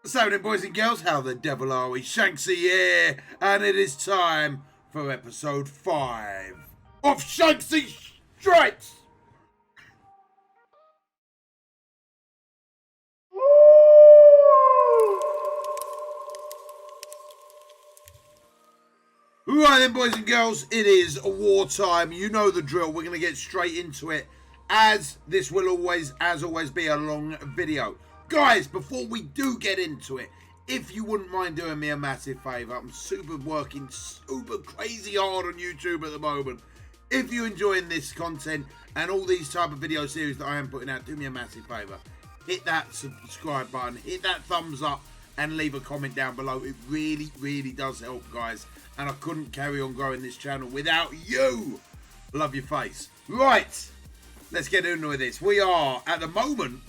What's happening, boys and girls? How the devil are we? Shanksy here, and it is time for episode 5 of SHANKSY Strikes! Right then, boys and girls, it is wartime. You know the drill. We're going to get straight into it, as this will always be a long video. Guys, before we do get into it, if you wouldn't mind doing me a massive favour, I'm working super crazy hard on YouTube at the moment. If you're enjoying this content and all these type of video series that I am putting out, do me a massive favour. Hit that subscribe button, hit that thumbs up, and leave a comment down below. It really does help, guys. And I couldn't carry on growing this channel without you. Love your face. Right, let's get into this. We are, at the moment,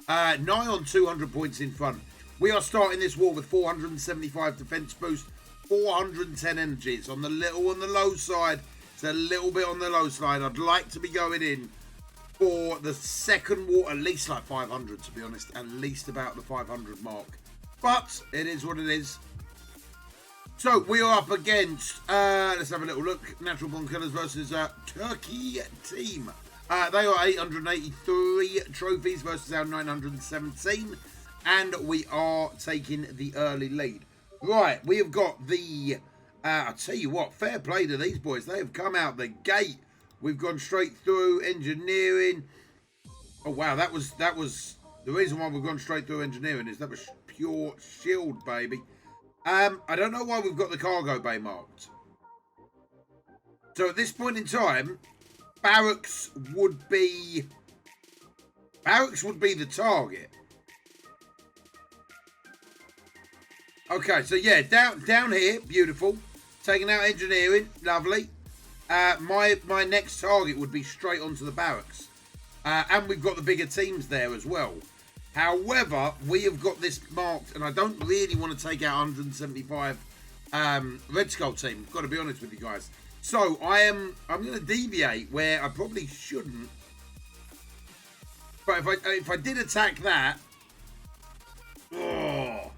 nigh on 200 points in front. We are starting this war with 475 defense boost, 410 energy. It's on the low side. It's a little bit on the low side. I'd like to be going in for the second war, at least like 500, to be honest. At least about the 500 mark. But it is what it is. So we are up against, let's have a little look, Natural Born Killers versus Turkey team. They are 883 trophies versus our 917. And we are taking the early lead. Right, we have got the, I'll tell you what, fair play to these boys. They have come out the gate. We've gone straight through engineering. Oh, wow, that was, the reason why we've gone straight through engineering is that was pure shield, baby. I don't know why we've got the cargo bay marked. So at this point in time, barracks would be the target. Okay, so yeah, down here, beautiful. Taking out engineering, lovely. My next target would be straight onto the barracks. And we've got the bigger teams there as well. However, we have got this marked, and I don't really want to take out 175 Red Skull team. I've got to be honest with you guys. So I'm going to deviate where I probably shouldn't. But if I did attack that, oh,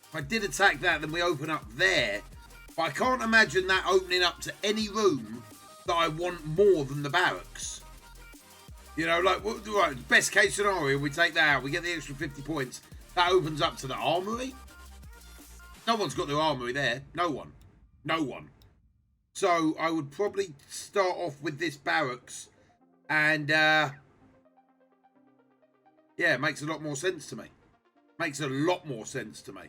if I did attack that, then we open up there. But I can't imagine that opening up to any room that I want more than the barracks. You know, like, right, best case scenario, we take that out. We get the extra 50 points. That opens up to the armory. No one's got their armory there. No one. No one. So I would probably start off with this barracks. And, yeah, it makes a lot more sense to me. Makes a lot more sense to me.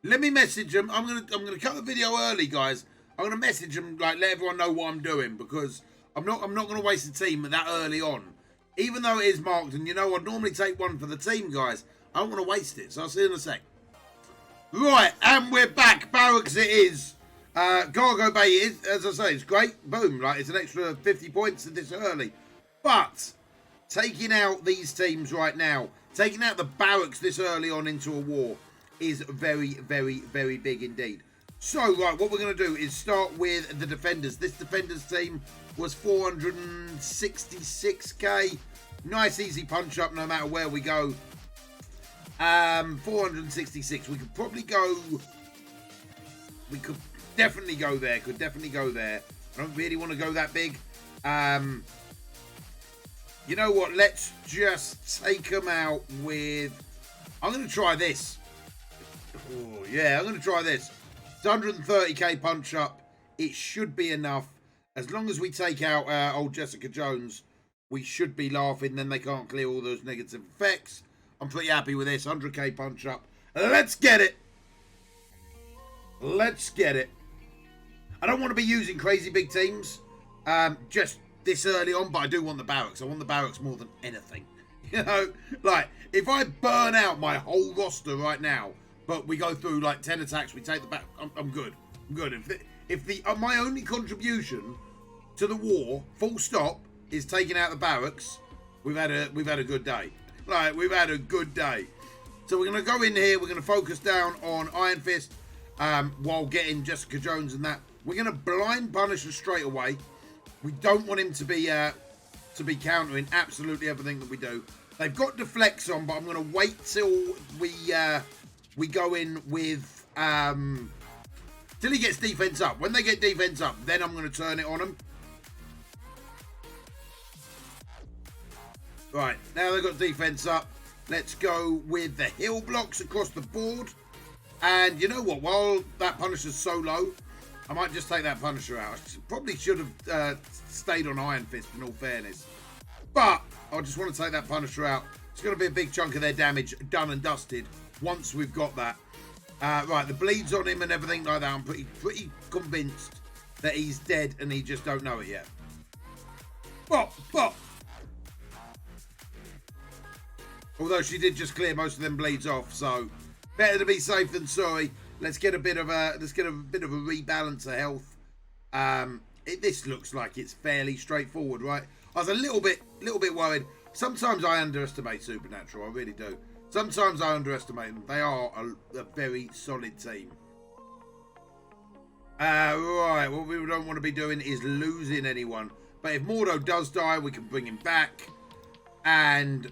Let me message them. I'm gonna cut the video early, guys. I'm gonna message them, like, let everyone know what I'm doing, because I'm not going to waste the team that early on. Even though it is marked, and you know, I'd normally take one for the team, guys. I don't want to waste it, so I'll see you in a sec. Right, and we're back. Barracks it is. Cargo bay is, as I say, it's great. Boom, like, it's an extra 50 points this early. But taking out these teams right now, taking out the barracks this early on into a war is very big indeed. So, right, what we're going to do is start with the defenders. This defenders team was 466k. Nice, easy punch up no matter where we go. 466. We could probably go... We could definitely go there. Could definitely go there. I don't really want to go that big. You know what? Let's just take them out with... I'm going to try this. Oh, yeah, I'm going to try this. 130k punch up. It should be enough. As long as we take out old Jessica Jones, we should be laughing. Then they can't clear all those negative effects. I'm pretty happy with this. 100k punch up. Let's get it. Let's get it. I don't want to be using crazy big teams just this early on, but I do want the barracks. I want the barracks more than anything. You know, like, if I burn out my whole roster right now, but we go through like 10 attacks, we take the back. I'm good. I'm good. If my only contribution to the war, full stop, is taking out the barracks, we've had a good day. Like, we've had a good day. So we're gonna go in here. We're gonna focus down on Iron Fist while getting Jessica Jones and that. We're gonna blind punish her straight away. We don't want him to be countering absolutely everything that we do. They've got deflects on, but I'm going to wait till we go in with till he gets defense up. When they get defense up, then I'm going to turn it on them. Right, now they've got defense up. Let's go with the hill blocks across the board. And you know what? While that Punisher's so low, I might just take that Punisher out. I probably should have stayed on Iron Fist, in all fairness. But I just want to take that Punisher out. It's going to be a big chunk of their damage done and dusted once we've got that. Right, the bleeds on him and everything like that. I'm pretty convinced that he's dead and he just don't know it yet. Bop, bop. Although she did just clear most of them bleeds off, so better to be safe than sorry. Let's get a bit of a rebalance of health. This looks like it's fairly straightforward, right? I was a little bit worried. Sometimes I underestimate Supernatural, I really do. Sometimes I underestimate them. They are a very solid team. Right, what we don't want to be doing is losing anyone. But if Mordo does die, we can bring him back. And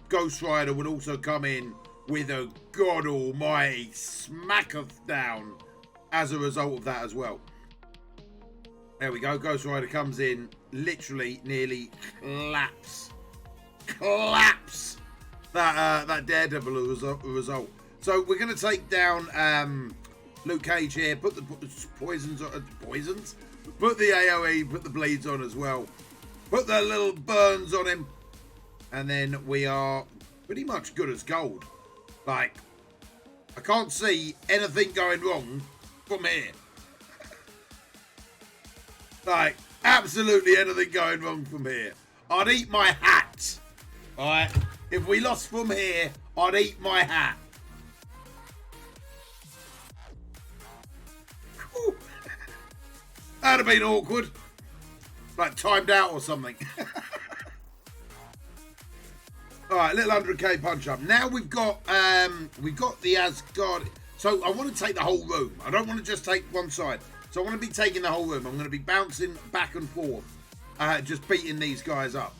Ghost Rider would also come in with a god almighty smacketh down as a result of that as well. There we go. Ghost Rider comes in, literally nearly claps that Daredevil result. So we're going to take down Luke Cage here, put the poisons, put the AoE, put the bleeds on as well, put the little burns on him, and then we are pretty much good as gold. Like, I can't see anything going wrong from here. Like, absolutely anything going wrong from here. I'd eat my hat. Alright? If we lost from here, I'd eat my hat. Whew. That'd have been awkward. Like, timed out or something. Alright, little 100k punch up. Now we've got the Asgard. So I want to take the whole room. I don't want to just take one side. So I want to be taking the whole room. I'm going to be bouncing back and forth, just beating these guys up.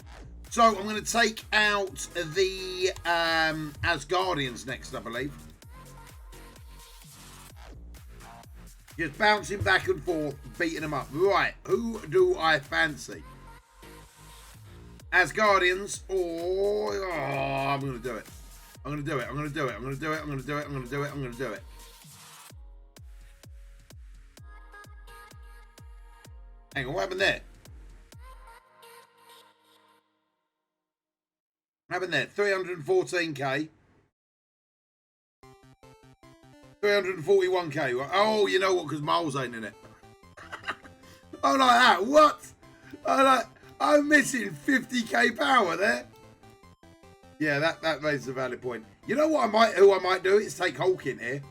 So I'm going to take out the Asgardians next, I believe. Just bouncing back and forth, beating them up. Right, who do I fancy? Asgardians, or I'm going to do it. I'm going to do it. I'm going to do it. I'm going to do it. I'm going to do it. I'm going to do it. I'm going to do it. Hang on, what happened there? What happened there? 314k. 341k. Oh, you know what? Because Miles ain't in it. I'm like that. What? I'm missing 50k power there. Yeah, that raises a valid point. You know what who I might do is take Hulk in here.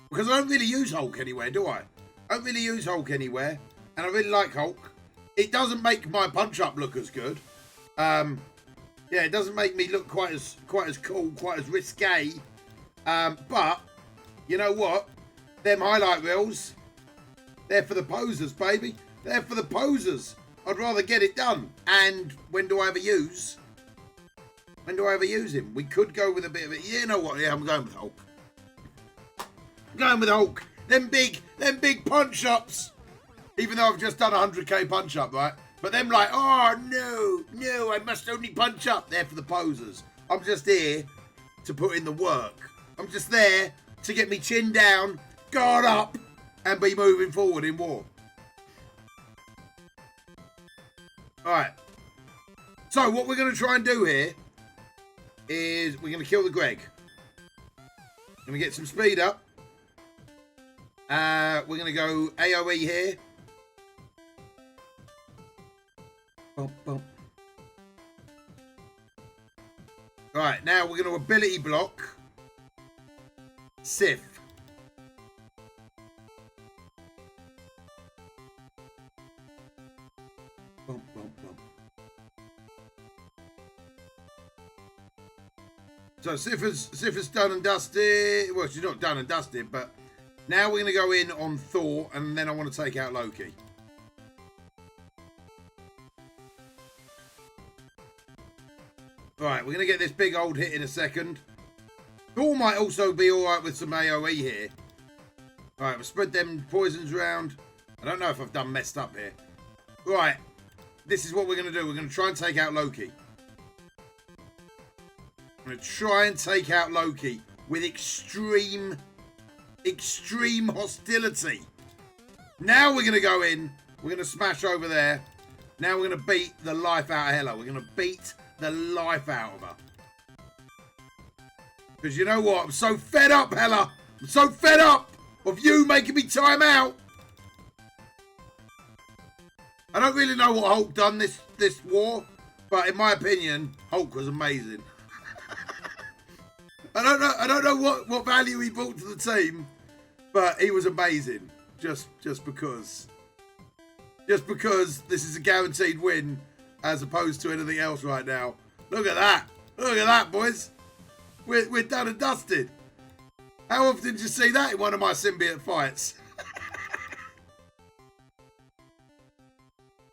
Because I don't really use Hulk anywhere, do I? I don't really use Hulk anywhere. And I really like Hulk. It doesn't make my punch up look as good. Yeah, it doesn't make me look quite as cool, quite as risque. But you know what? Them highlight reels, they're for the posers, baby. They're for the posers. I'd rather get it done. And when do I ever use? When do I ever use him? We could go with a bit of it. You know what? Yeah, I'm going with Hulk. I'm going with Hulk. Them big punch ups. Even though I've just done 100k punch up, right? But them like, oh no, I must only punch up. They're for the posers. I'm just here to put in the work. I'm just there to get me chin down, guard up, and be moving forward in war. Alright. So what we're going to try and do here is we're going to kill the Greg. Going to get some speed up. We're going to go AoE here. Bump, bump. Alright, now we're going to ability block Sif. Bump, bump, bump. So Sif is done and dusted. Well, she's not done and dusted, but now we're going to go in on Thor, and then I want to take out Loki. Right, we're going to get this big old hit in a second. Thor might also be alright with some AoE here. Alright, we'll spread them poisons around. I don't know if I've done messed up here. Right, this is what we're going to do. We're going to try and take out Loki. I'm going to try and take out Loki with extreme hostility. Now we're going to go in. We're going to smash over there. Now we're going to beat the life out of Hela. We're going to beat the life out of her. Because you know what? I'm so fed up, Hela. I'm so fed up of you making me time out. I don't really know what Hulk done this war, but in my opinion, Hulk was amazing. I don't know what value he brought to the team, but he was amazing. Just because this is a guaranteed win as opposed to anything else right now. Look at that. Look at that, boys. We're done and dusted. How often did you see that in one of my symbiote fights?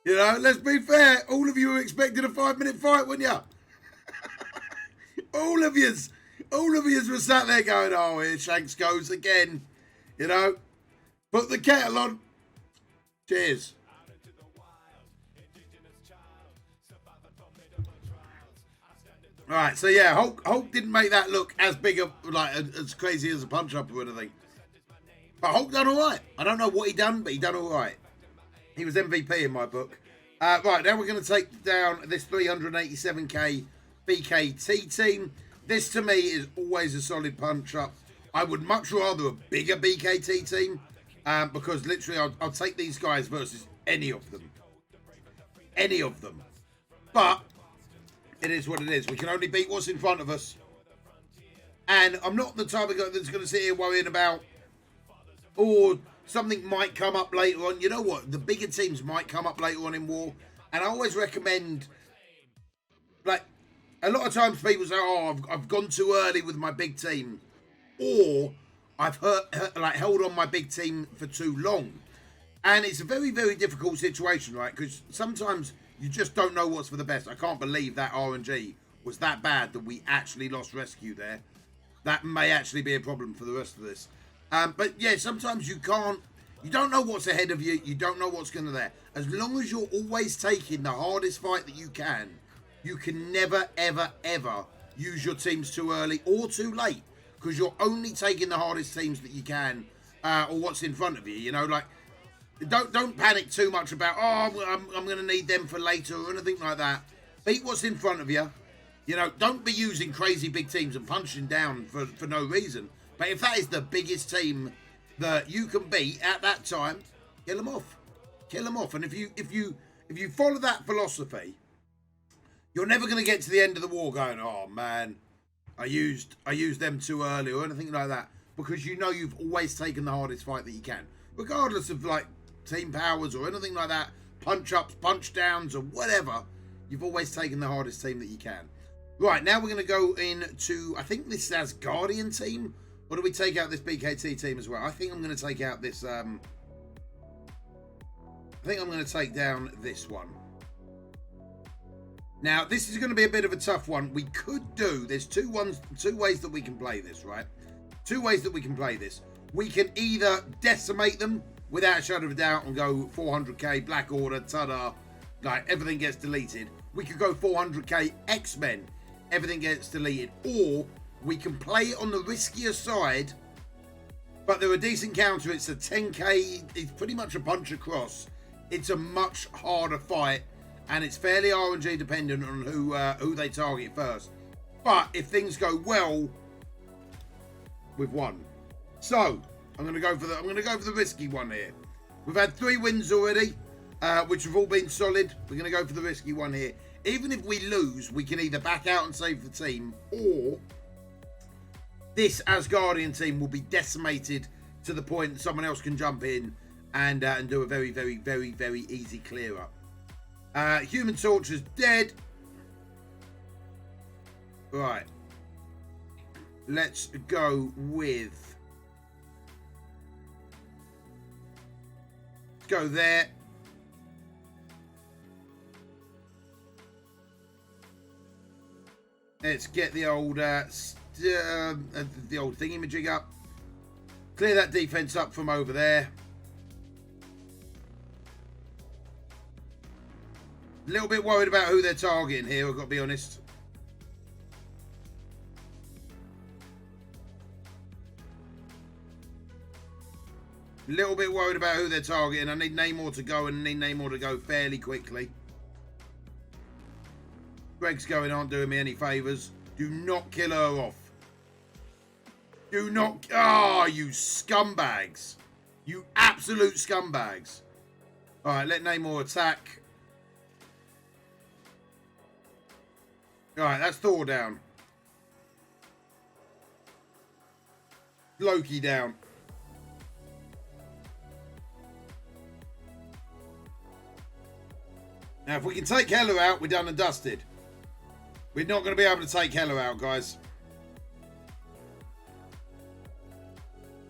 You know, let's be fair. All of you were expecting a 5-minute fight, weren't you? All of yous were sat there going, oh, here Shanks goes again. You know, put the kettle on. Cheers. All right, so yeah, Hulk didn't make that look as big of, like, as crazy as a punch up or anything. But Hulk done all right. I don't know what he done, but he done all right. He was MVP in my book. Right, now we're going to take down this 387k BKT team. This, to me, is always a solid punch-up. I would much rather a bigger BKT team because, literally, I'll take these guys versus any of them. Any of them. But it is what it is. We can only beat what's in front of us. And I'm not the type of guy that's going to sit here worrying about, or something might come up later on. You know what? The bigger teams might come up later on in war. And I always recommend, like, a lot of times people say, oh, I've gone too early with my big team. Or I've held on my big team for too long. And it's a very, very difficult situation, right? Because sometimes you just don't know what's for the best. I can't believe that RNG was that bad that we actually lost rescue there. That may actually be a problem for the rest of this. But yeah, sometimes you don't know what's ahead of you. You don't know what's going to there. As long as you're always taking the hardest fight that you can never, ever, ever use your teams too early or too late. Because you're only taking the hardest teams that you can, or what's in front of you. You know, like, don't panic too much about, oh, I'm going to need them for later or anything like that. Beat what's in front of you. You know, don't be using crazy big teams and punching down for no reason. But if that is the biggest team that you can beat at that time, kill them off. Kill them off. And if you follow that philosophy, you're never going to get to the end of the war going, oh man, I used them too early or anything like that. Because you know you've always taken the hardest fight that you can. Regardless of like team powers or anything like that, punch ups, punch downs or whatever, you've always taken the hardest team that you can. Right, now we're going to go into, I think this is Asgardian team. Or do we take out this BKT team as well? I think I'm going to take out this, I think I'm going to take down this one. Now, this is going to be a bit of a tough one. We could do, there's two ways that we can play this, right? Two ways that we can play this. We can either decimate them without a shadow of a doubt and go 400k, Black Order, ta-da, like everything gets deleted. We could go 400k X-Men, everything gets deleted. Or we can play it on the riskier side, but they're a decent counter. It's a 10k, it's pretty much a punch across. It's a much harder fight, and it's fairly RNG dependent on who they target first. But if things go well, we've won. So I'm going to go for the risky one here. We've had 3 wins already, which have all been solid. We're going to go for the risky one here. Even if we lose, we can either back out and save the team, or this Asgardian team will be decimated to the point that someone else can jump in and do a very, very, very, very easy clear up. Human Torch is dead. Right. Let's go with... Let's go there. Let's get the old thingy-majig up. Clear that defense up from over there. A little bit worried about who they're targeting here, I've got to be honest. A little bit worried about who they're targeting. I need Namor to go, and I need Namor to go fairly quickly. Greg's going aren't doing me any favours. Do not kill her off. Do not... Ah, you scumbags. You absolute scumbags. Alright, let Namor attack. Alright, that's Thor down. Loki down. Now, if we can take Hela out, we're done and dusted. We're not going to be able to take Hela out, guys.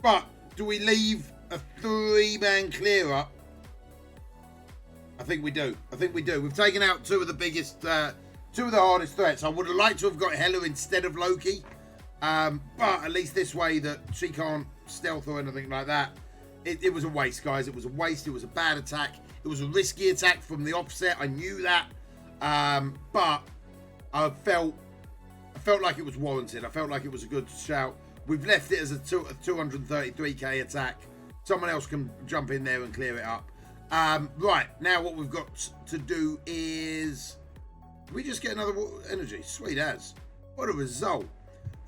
But, do we leave a 3-man clear up? I think we do. I think we do. We've taken out two of the biggest, two of the hardest threats. I would have liked to have got Hela instead of Loki. But at least this way that she can't stealth or anything like that. It was a waste, guys. It was a waste. It was a bad attack. It was a risky attack from the offset. I knew that. But I felt like it was warranted. I felt like it was a good shout. We've left it as a 233k attack. Someone else can jump in there and clear it up. Right, now what we've got to do is... we just get another energy. Sweet as. What a result.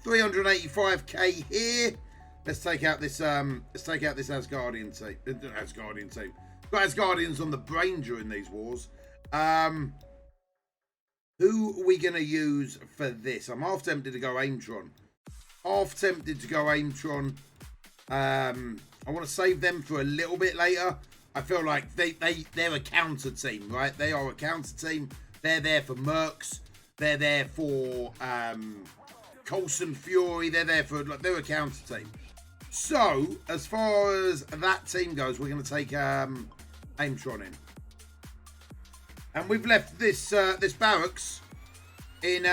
385k here. Let's take out this Asgardian team. Asgardian team. Got Asgardians on the brain during these wars. Who are we going to use for this? I'm half tempted to go Aimtron. Half tempted to go Aimtron. I want to save them for a little bit later. I feel like they're a counter team, right? They are a counter team. They're there for Mercs. They're there for Coulson Fury. They're there for, like, they're a counter team. So, as far as that team goes, we're going to take Aimtron in. And we've left this this barracks in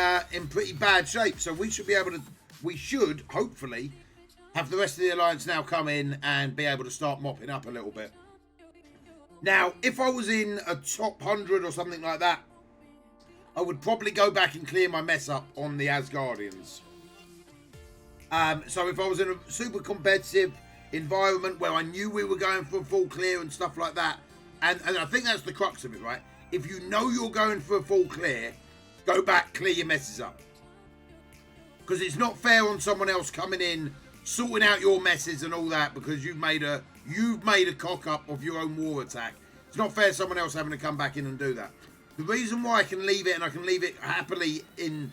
pretty bad shape. So we should be able to, we should, hopefully, have the rest of the Alliance now come in and be able to start mopping up a little bit. Now, if I was in a top 100 or something like that, I would probably go back and clear my mess up on the Asgardians. So if I was in a super competitive environment where I knew we were going for a full clear and stuff like that, and I think that's the crux of it, right? If you know you're going for a full clear, go back, clear your messes up. Because it's not fair on someone else coming in, sorting out your messes and all that, because you've made a cock up of your own war attack. It's not fair someone else having to come back in and do that. The reason why I can leave it, and I can leave it happily in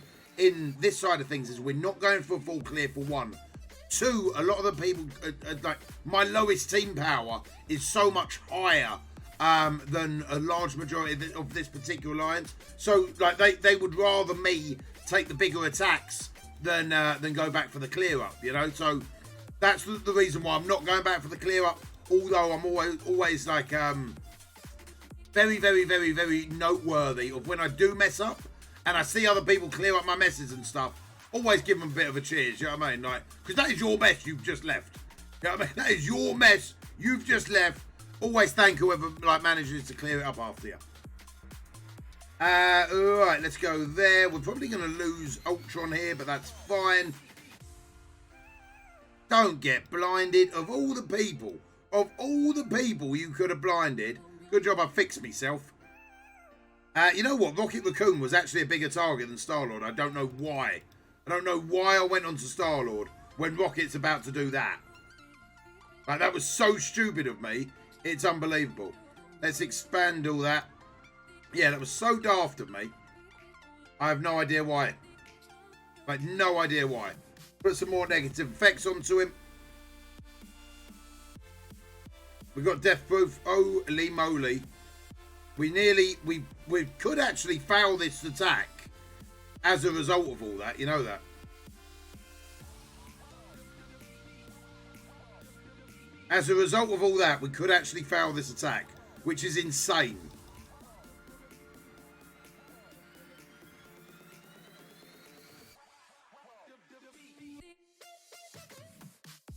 this side of things, is we're not going for a full clear, for one. Two, a lot of the people, like, my lowest team power is so much higher than a large majority of this particular alliance. So, like, they would rather me take the bigger attacks than go back for the clear up, you know? So that's the reason why I'm not going back for the clear up, although I'm always like very, very, very, very noteworthy of when I do mess up and I see other people clear up my messes and stuff. Always give them a bit of a cheers, you know what I mean? Like, because that is your mess you've just left. You know what I mean? That is your mess you've just left. Always thank whoever, like, manages to clear it up after you. Alright, let's go there. We're probably going to lose Ultron here, but that's fine. Don't get blinded. Of all the people you could have blinded, good job I fixed myself. You know what? Rocket Raccoon was actually a bigger target than Star-Lord. I don't know why. I don't know why I went onto Star-Lord when Rocket's about to do that. Like, that was so stupid of me. It's unbelievable. Let's expand all that. Yeah, that was so daft of me. I have no idea why. Like, no idea why. Put some more negative effects onto him. We've got Death Proof. Holy moly. We could actually fail this attack as a result of all that. You know that. As a result of all that, we could actually fail this attack, which is insane.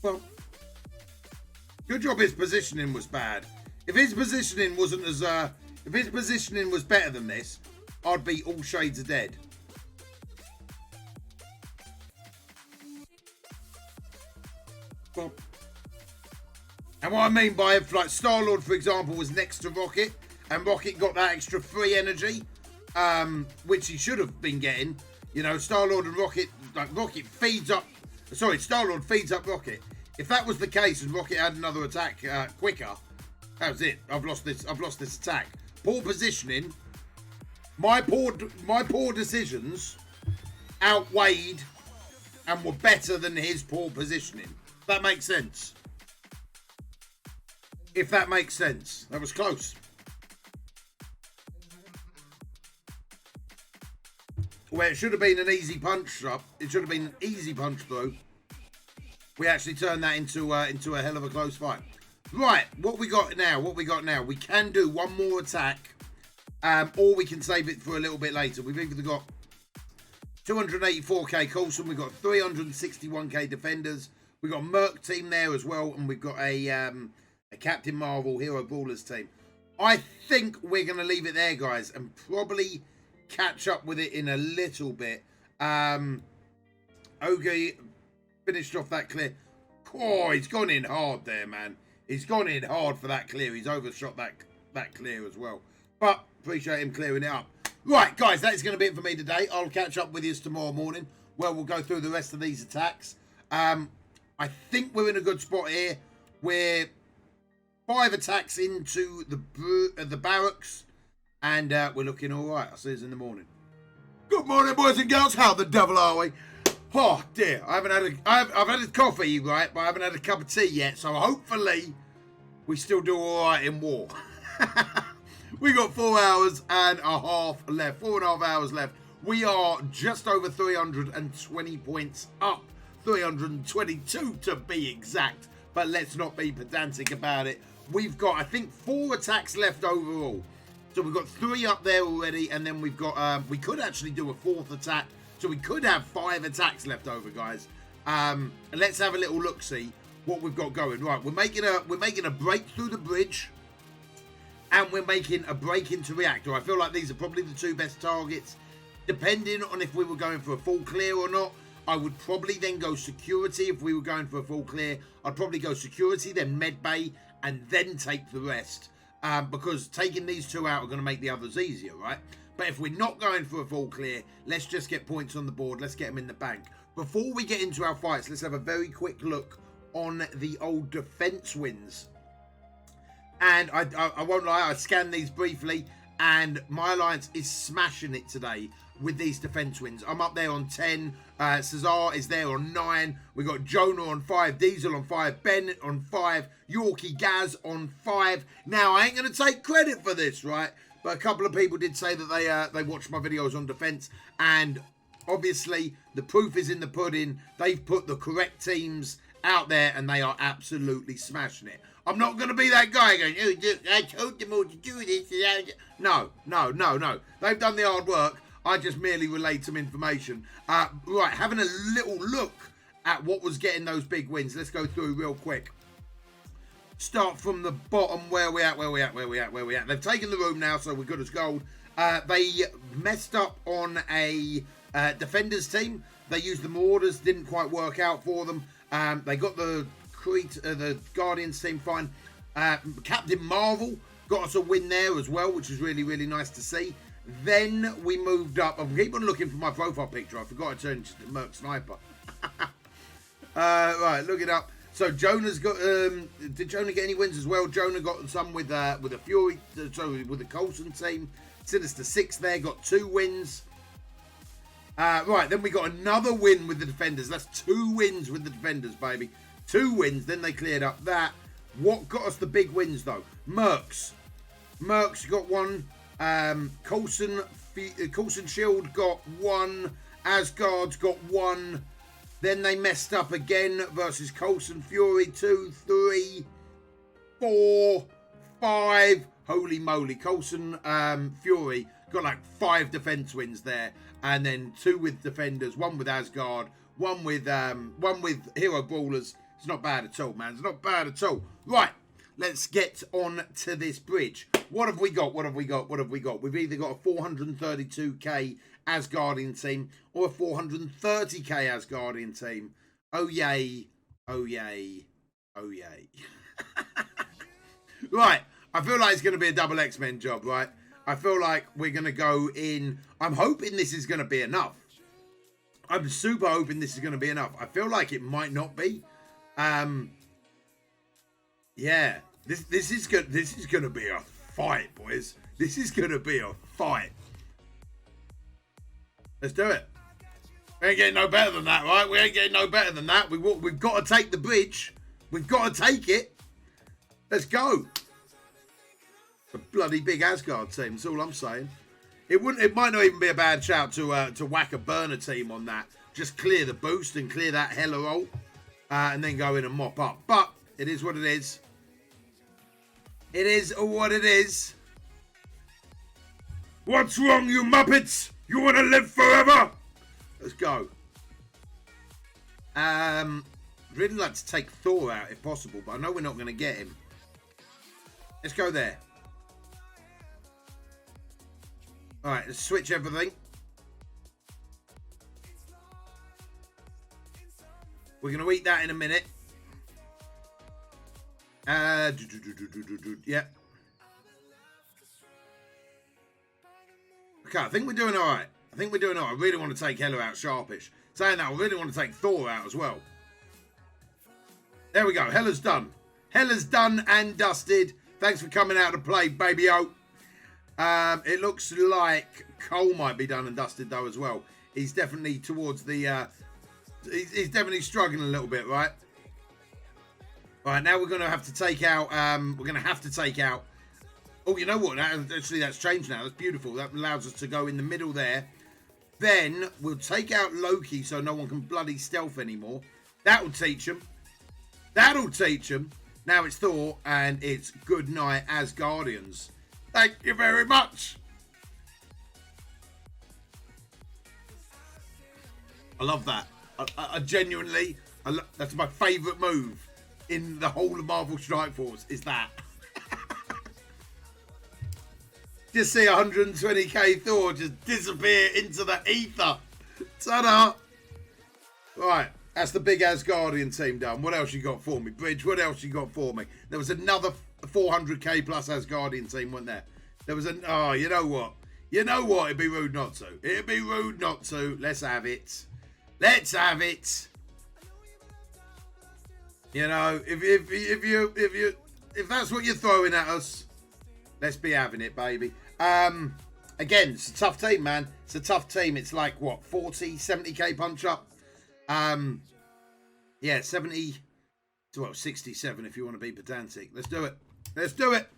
Well, good job his positioning was bad. If his positioning wasn't as, if his positioning was better than this, I'd be all shades of dead. Well, and what I mean by it, like Star-Lord, for example, was next to Rocket, and Rocket got that extra free energy, which he should have been getting. You know, Star-Lord and Rocket, like Rocket feeds up, sorry, Star-Lord feeds up Rocket. If that was the case and Rocket had another attack quicker, that was it. I've lost this attack. Poor positioning. My poor decisions outweighed and were better than his poor positioning. That makes sense. If that makes sense. That was close. Where it should have been an easy punch up. It should have been an easy punch through. We actually turned that into a hell of a close fight. Right, what we got now? We can do one more attack, or we can save it for a little bit later. We've either got 284k Coulson, we've got 361k defenders, we've got a Merc team there as well, and we've got a Captain Marvel Hero Brawlers team. I think we're going to leave it there, guys, and probably catch up with it in a little bit. Ogie finished off that clear. Oh, he's gone in hard there, man. He's gone in hard for that clear. He's overshot that clear as well. But appreciate him clearing it up. Right, guys, that is going to be it for me today. I'll catch up with you tomorrow morning where we'll go through the rest of these attacks. I think we're in a good spot here. We're 5 attacks into the barracks, and we're looking all right. I'll see you in the morning. Good morning, boys and girls. How the devil are we? Oh dear, I've had a coffee, right, but I haven't had a cup of tea yet. So hopefully, we still do all right in war. We got 4 hours and a half left. 4.5 hours left. We are just over 320 points up. 322 to be exact. But let's not be pedantic about it. We've got, I think, 4 attacks left overall. So we've got 3 up there already, and then we've got, we could actually do a 4th attack. So we could have 5 attacks left over, guys. Let's have a little look-see what we've got going. Right, we're making a break through the bridge, and we're making a break into reactor. I feel like these are probably the 2 best targets. Depending on if we were going for a full clear or not, I would probably then go security. If we were going for a full clear, I'd probably go security, then med bay, and then take the rest. Because taking these 2 out are going to make the others easier, right? But if we're not going for a full clear, let's just get points on the board. Let's get them in the bank. Before we get into our fights, let's have a very quick look on the old defense wins. And I won't lie, I scanned these briefly, and my alliance is smashing it today with these defense wins. I'm up there on 10. Cesar is there on 9. We got Jonah on 5. Diesel on 5. Ben on 5. Yorkie Gaz on 5. Now, I ain't going to take credit for this, right? But a couple of people did say that they watched my videos on defense, and obviously the proof is in the pudding. They've put the correct teams out there, and they are absolutely smashing it. I'm not going to be that guy going, oh, I told them all to do this. No. They've done the hard work. I just merely relayed some information. Right, having a little look at what was getting those big wins. Let's go through real quick. Start from the bottom. Where we at? They've taken the room now, so we're good as gold. They messed up on a defenders team. They used the Marauders, didn't quite work out for them. They got the Guardians team fine. Captain Marvel got us a win there as well, which was really, really nice to see. Then we moved up. I keep on looking for my profile picture. I forgot to turn to Merc Sniper. Right, look it up. So Jonah's got. Did Jonah get any wins as well? Jonah got some with a Fury. Sorry, with the Coulson team. Sinister 6 there got 2 wins. Right, then we got another win with the defenders. That's 2 wins with the defenders, baby. 2 wins. Then they cleared up that. What got us the big wins though? Mercs got 1. Coulson Shield got 1. Asgard's got 1. Then they messed up again versus Coulson Fury. 2, 3, 4, 5. Holy moly. Coulson Fury got like 5 defense wins there. And then 2 with defenders, 1 with Asgard, one with Hero Brawlers. It's not bad at all, man. It's not bad at all. Right, let's get on to this bridge. What have we got? What have we got? What have we got? We've either got a 432k Asgardian team or a 430k Asgardian team. Oh, yay. Oh, yay. Oh, yay. Right, I feel like it's going to be a double X-Men job, right? I feel like we're going to go in. I'm hoping this is going to be enough. I'm super hoping this is going to be enough. I feel like it might not be. Yeah, this is good. This is going to be a fight, boys. This is going to be a fight. Let's do it. We ain't getting no better than that, right? We ain't getting no better than that. We've got to take the bridge. We've got to take it. Let's go. A bloody big Asgard team. That's all I'm saying. It might not even be a bad shout to whack a burner team on that. Just clear the boost and clear that hella roll, and then go in and mop up. But it is what it is. It is what it is. What's wrong, you muppets? You want to live forever? Let's go. Really like to take Thor out if possible, but I know we're not going to get him. Let's go there. All right, let's switch everything. We're going to eat that in a minute. Yeah. Okay, I think we're doing all right. I think we're doing all right. I really want to take Hela out sharpish. Saying that, I really want to take Thor out as well. There we go. Hela's done. Hela's done and dusted. Thanks for coming out to play, baby-o. It looks like Cole might be done and dusted, though, as well. He's definitely towards the... He's definitely struggling a little bit, right? Right, now we're going to have to take out... we're going to have to take out... Oh, you know what? Actually, that's changed now. That's beautiful. That allows us to go in the middle there. Then we'll take out Loki so no one can bloody stealth anymore. That'll teach him. That'll teach him. Now it's Thor, and it's good night, Asgardians. Thank you very much. I love that. I genuinely, that's my favourite move in the whole of Marvel Strike Force, is that. Just see 120k Thor just disappear into the ether. Ta-da. Right, that's the big Asgardian team done. What else you got for me, Bridge? What else you got for me? There was another 400k plus Asgardian team, wasn't there? There was oh, you know what? You know what? It'd be rude not to. It'd be rude not to. Let's have it. Let's have it. You know, if that's what you're throwing at us, let's be having it, baby. Again, it's a tough team, man. It's a tough team. It's like, what, 40, 70k punch up? Yeah, 70, well, 67 if you want to be pedantic. Let's do it. Let's do it.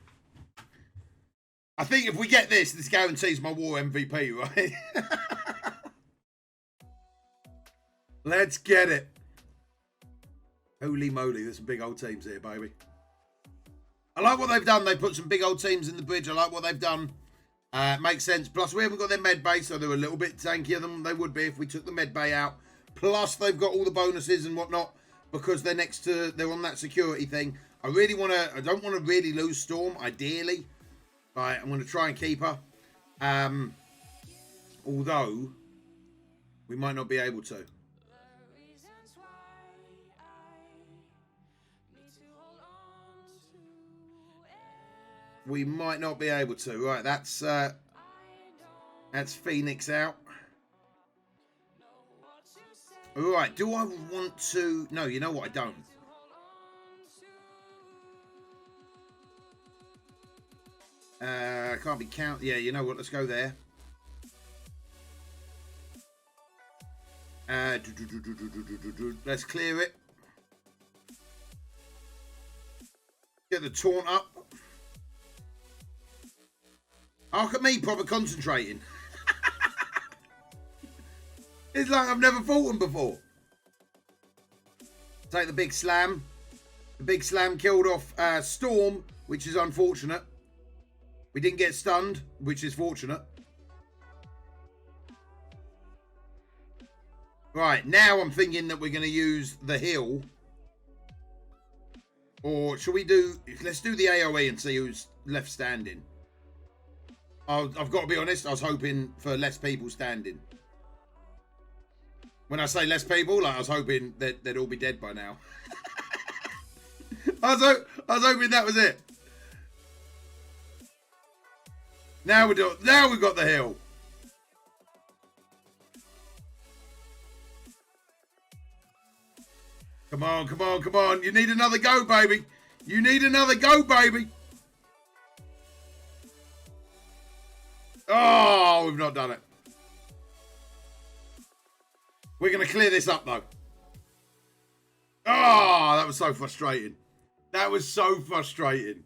I think if we get this, this guarantees my war MVP, right? Let's get it. Holy moly, there's some big old teams here, baby. I like what they've done. They put some big old teams in the bridge. I like what they've done. Makes sense. Plus, we haven't got their med bay, so they're a little bit tankier than they would be if we took the med bay out. Plus, they've got all the bonuses and whatnot because they're they're on that security thing. I don't want to really lose Storm, ideally. Right, I'm going to try and keep her. Although, we might not be able to. We might not be able to. Right, that's Phoenix out. All right, do I want to... No, you know what? I don't. Can't be count. Yeah, you know what? Let's go there. Let's clear it. Get the taunt up. Oh, look at me, proper concentrating. It's like I've never fought him before. Take the big slam. The big slam killed off Storm, which is unfortunate. We didn't get stunned, which is fortunate. Right, now I'm thinking that we're going to use the heal Or should we do... Let's do the AoE and see who's left standing. I've got to be honest, I was hoping for less people standing. When I say less people, like I was hoping that they'd all be dead by now. I was hoping that was it. Now we've got the hill. Come on, come on, come on. You need another go, baby. You need another go, baby. Oh, we've not done it. We're going to clear this up, though. Oh, that was so frustrating. That was so frustrating.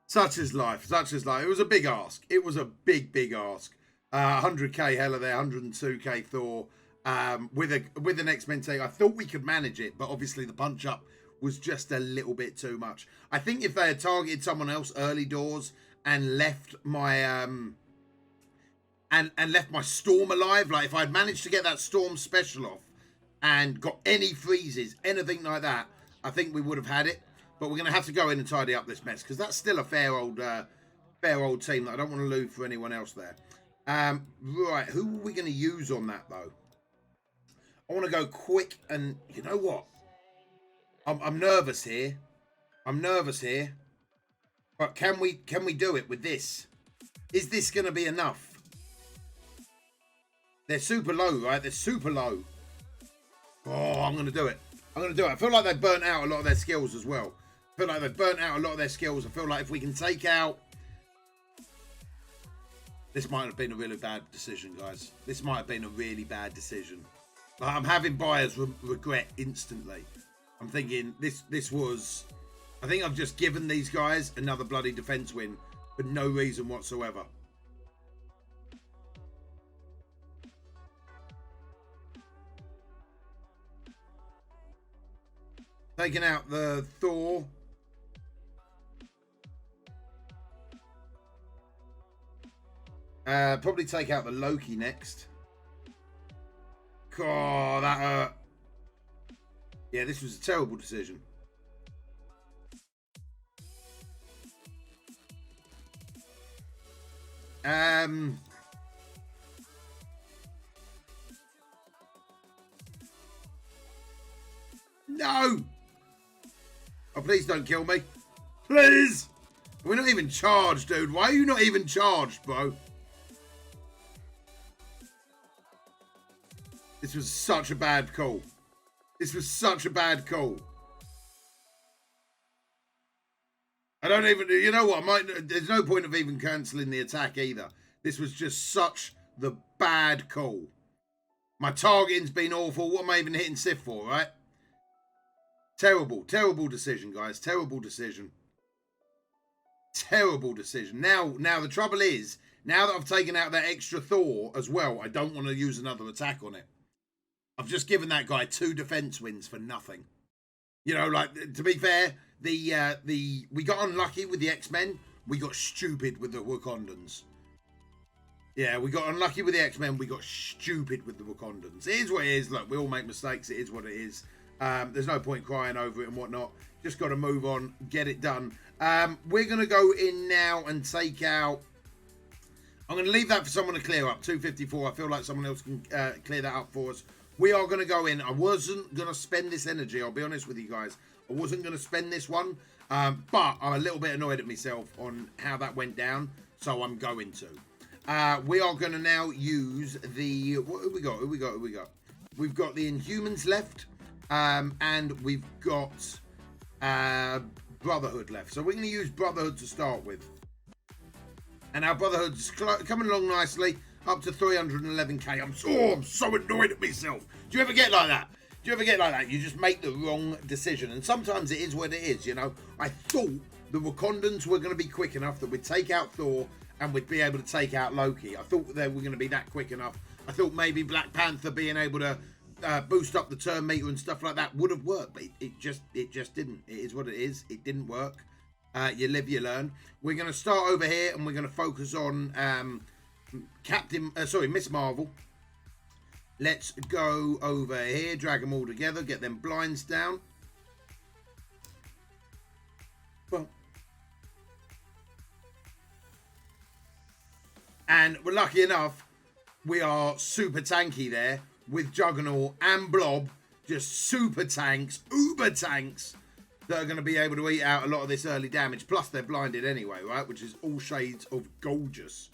Such is life. Such is life. It was a big ask. It was a big, big ask. 100k Hela there, 102k Thor. With an X-Men take. I thought we could manage it, but obviously the punch-up was just a little bit too much. I think if they had targeted someone else early doors and left my... And left my Storm alive. Like, if I'd managed to get that Storm special off and got any freezes, anything like that, I think we would have had it. But we're going to have to go in and tidy up this mess because that's still a fair old team that I don't want to lose for anyone else there. Right, who are we going to use on that, though? I want to go quick and... You know what? I'm nervous here. I'm nervous here. But can we do it with this? Is this going to be enough? They're super low, right? They're super low. Oh, I'm going to do it. I'm going to do it. I feel like they've burnt out a lot of their skills as well. I feel like they've burnt out a lot of their skills. I feel like if we can take out... This might have been a really bad decision, guys. This might have been a really bad decision. Like, I'm having buyers regret instantly. I'm thinking this was... I think I've just given these guys another bloody defense win for no reason whatsoever. Taking out the Thor. Probably take out the Loki next. God, that hurt. Yeah, this was a terrible decision. No! Oh, please don't kill me. Please! We're not even charged, dude. Why are you not even charged, bro? This was such a bad call. This was such a bad call. I don't even... You know what? There's no point of even cancelling the attack either. This was just such the bad call. My targeting's been awful. What am I even hitting Sif for, right? Terrible, terrible decision, guys. Terrible decision. Terrible decision. Now the trouble is, now that I've taken out that extra Thor as well, I don't want to use another attack on it. I've just given that guy 2 defense wins for nothing. You know, like, to be fair, we got unlucky with the X-Men. We got stupid with the Wakandans. Yeah, we got unlucky with the X-Men. We got stupid with the Wakandans. It is what it is. Look, we all make mistakes. It is what it is. There's no point crying over it and whatnot. Just got to move on, get it done. We're going to go in now and take out... I'm going to leave that for someone to clear up. 254. I feel like someone else can clear that up for us. We are going to go in. I wasn't going to spend this energy. I'll be honest with you guys. I wasn't going to spend this one. But I'm a little bit annoyed at myself on how that went down. So I'm going to. We are going to now use the... What have we got? Who we got? Who we got? We've got the Inhumans left. And we've got Brotherhood left. So we're going to use Brotherhood to start with. And our Brotherhood's coming along nicely. Up to 311k. I'm so annoyed at myself. Do you ever get like that? Do you ever get like that? You just make the wrong decision. And sometimes it is what it is, you know. I thought the Wakandans were going to be quick enough that we'd take out Thor and we'd be able to take out Loki. I thought they were going to be that quick enough. I thought maybe Black Panther being able to boost up the turn meter and stuff like that would have worked. But it just didn't. It is what it is. It didn't work. You live, you learn. We're going to start over here and we're going to focus on... Miss Marvel. Let's go over here, drag them all together, get them blinds down. Well, and we're lucky enough, we are super tanky there with Juggernaut and Blob, just super tanks, uber tanks that are going to be able to eat out a lot of this early damage. Plus, they're blinded anyway, right? Which is all shades of gorgeous.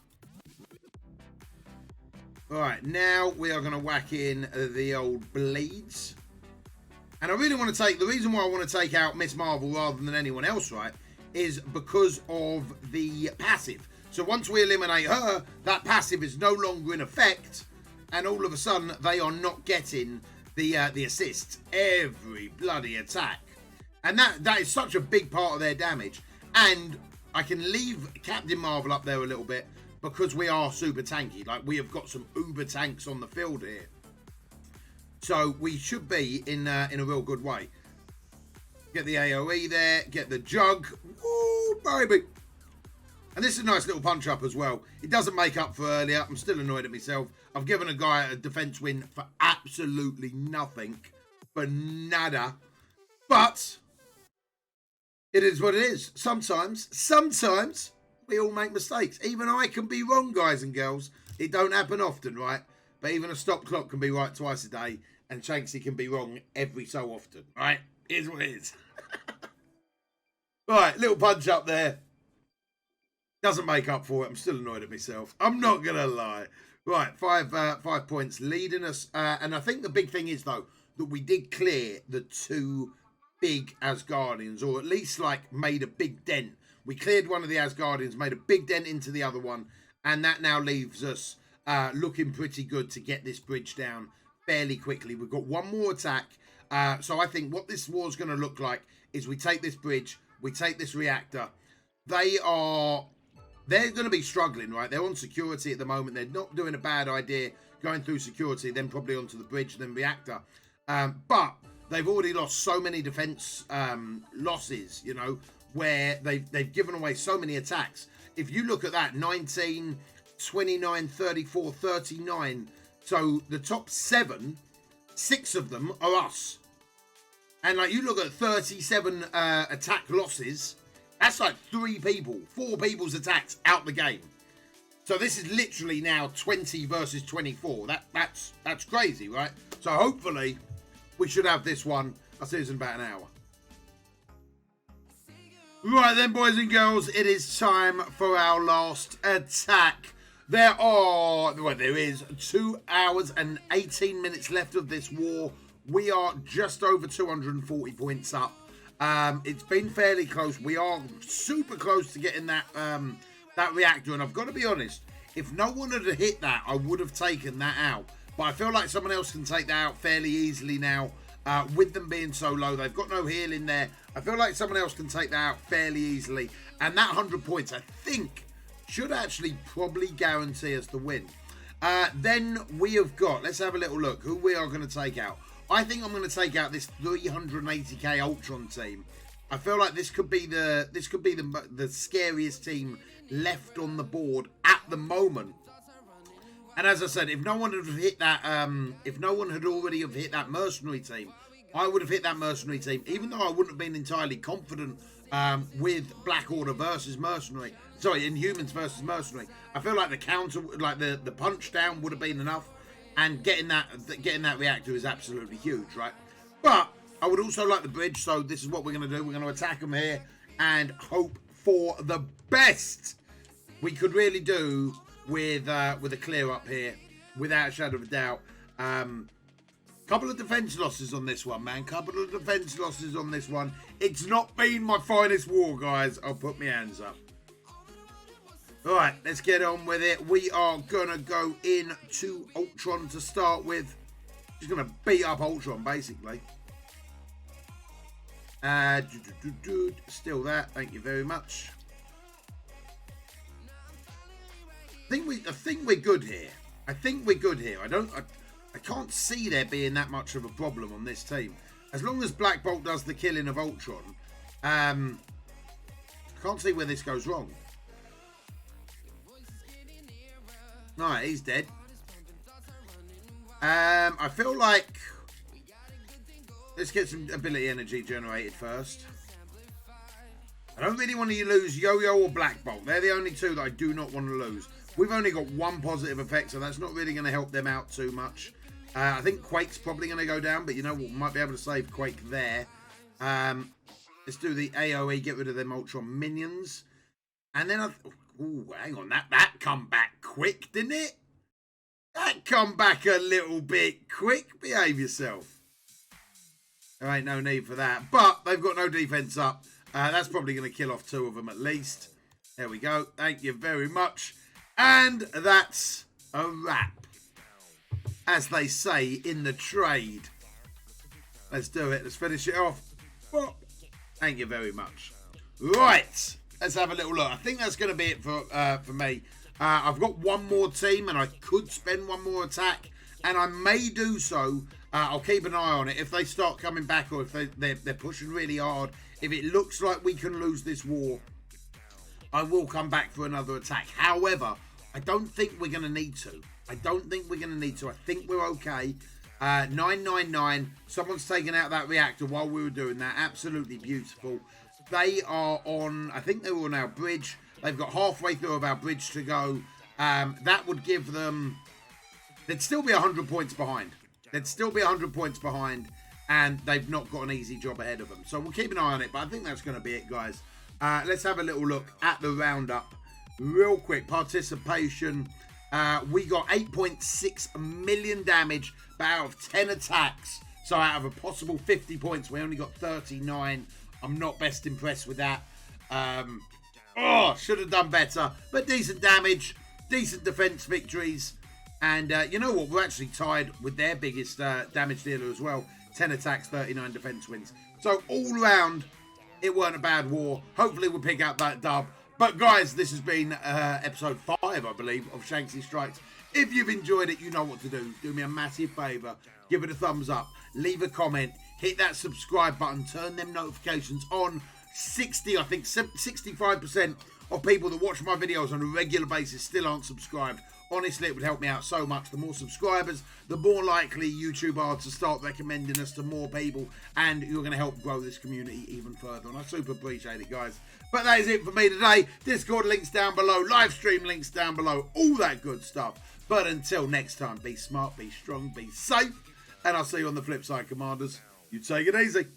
All right, now we are going to whack in the old bleeds. And I really want to take, the reason why I want to take out Miss Marvel rather than anyone else, right, is because of the passive. So once we eliminate her, that passive is no longer in effect, and all of a sudden they are not getting the assists every bloody attack. And that is such a big part of their damage. And I can leave Captain Marvel up there a little bit because we are super tanky. Like, we have got some uber tanks on the field here. So we should be in a real good way. Get the AoE there, get the jug. Woo, baby. And this is a nice little punch up as well. It doesn't make up for earlier. I'm still annoyed at myself. I've given a guy a defense win for absolutely nothing. For nada. But it is what it is. Sometimes we all make mistakes. Even I can be wrong, guys and girls. It don't happen often, right? But even a stop clock can be right twice a day. And Shanksy can be wrong every so often, right? Here's what it is. Right, little punch up there. Doesn't make up for it. I'm still annoyed at myself. I'm not going to lie. Right, 5 points leading us. And I think the big thing is, though, that we did clear the 2 big Asgardians, or at least, like, made a big dent. We cleared one of the Asgardians, made a big dent into the other one, and that now leaves us looking pretty good to get this bridge down fairly quickly. We've got one more attack. So I think what this war's going to look like is we take this bridge, we take this reactor. They're going to be struggling, right? They're on security at the moment. They're not doing a bad idea going through security, then probably onto the bridge, then reactor. But they've already lost so many defense losses, you know, where they've given away so many attacks. If you look at that, 19, 29, 34, 39. So the top 7, 6 of them are us. And like you look at 37 attack losses, that's like 4 people's attacks out the game. So this is literally now 20 versus 24. That's crazy, right? So hopefully we should have this one. I'll see you in about an hour. Right then, boys and girls, it is time for our last attack. There is 2 hours and 18 minutes left of this war. We are just over 240 points up. It's been fairly close. We are super close to getting that reactor. And I've got to be honest, if no one had hit that, I would have taken that out. But I feel like someone else can take that out fairly easily now. With them being so low, they've got no heal in there. I feel like someone else can take that out fairly easily. And that 100 points, I think, should actually probably guarantee us the win. Then we have got, let's have a little look, who we are going to take out. I think I'm going to take out this 380k Ultron team. I feel like this could be the scariest team left on the board at the moment. And as I said, if no one had hit that, if no one had already have hit that mercenary team, I would have hit that mercenary team, even though I wouldn't have been entirely confident with Black Order versus mercenary. Sorry, Inhumans versus mercenary. I feel like the counter, like the punch down would have been enough, and getting that reactor is absolutely huge, right? But I would also like the bridge, so this is what we're going to do. We're going to attack them here and hope for the best. We could really do with a clear up here, without a shadow of a doubt. Couple of defense losses on this one, man. Couple of defense losses on this one. It's not been my finest war, guys. I'll put my hands up. All right, let's get on with it. We are gonna go into Ultron to start with. Just gonna beat up Ultron, basically. Still that. Thank you very much. I think we're good here. I think we're good here. I can't see there being that much of a problem on this team. As long as Black Bolt does the killing of Ultron, I can't see where this goes wrong. Alright, he's dead. I feel like let's get some ability energy generated first. I I don't really want to lose Yo-Yo or Black Bolt. They're the only two that I do not want to lose. We've only got one positive effect, so that's not really going to help them out too much. I think Quake's probably going to go down, but you know what? We might be able to save Quake there. Let's do the AoE, get rid of them Ultron minions. And then ooh, hang on, that come back quick, didn't it? That come back a little bit quick. Behave yourself. There ain't no need for that. But they've got no defense up. That's probably going to kill off two of them at least. There we go. Thank you very much. And that's a wrap, as they say in the trade. Let's do it. Let's finish it off. Well, thank you very much. Right. Let's have a little look. I think that's going to be it for me. I've got one more team, and I could spend one more attack, and I may do so. I'll keep an eye on it. If they start coming back, or if they're pushing really hard, if it looks like we can lose this war, I will come back for another attack. However, I don't think we're going to need to. I think we're okay. 999. Someone's taken out that reactor while we were doing that. Absolutely beautiful. They are on, I think they were on our bridge. They've got halfway through of our bridge to go. That would give them, they'd still be 100 points behind. And they've not got an easy job ahead of them. So we'll keep an eye on it, but I think that's going to be it, guys. Let's have a little look at the roundup real quick. Participation. We got 8.6 million damage, but out of 10 attacks. So out of a possible 50 points, we only got 39. I'm not best impressed with that. Should have done better. But decent damage, decent defense victories. And you know what? We're actually tied with their biggest damage dealer as well. 10 attacks, 39 defense wins. So all round, it weren't a bad war. Hopefully we'll pick out that dub. But guys, this has been episode 5, I believe, of SHANKSY Strikes. If you've enjoyed it, you know what to do. Do me a massive favour. Give it a thumbs up. Leave a comment. Hit that subscribe button. Turn them notifications on. 65% of people that watch my videos on a regular basis still aren't subscribed. Honestly, it would help me out so much. The more subscribers, the more likely YouTube are to start recommending us to more people, and you're going to help grow this community even further, and I super appreciate it, guys. But that is it for me today. Discord links down below, live stream links down below, all that good stuff. But until next time, be smart, be strong, be safe, and I'll see you on the flip side, Commanders. You take it easy.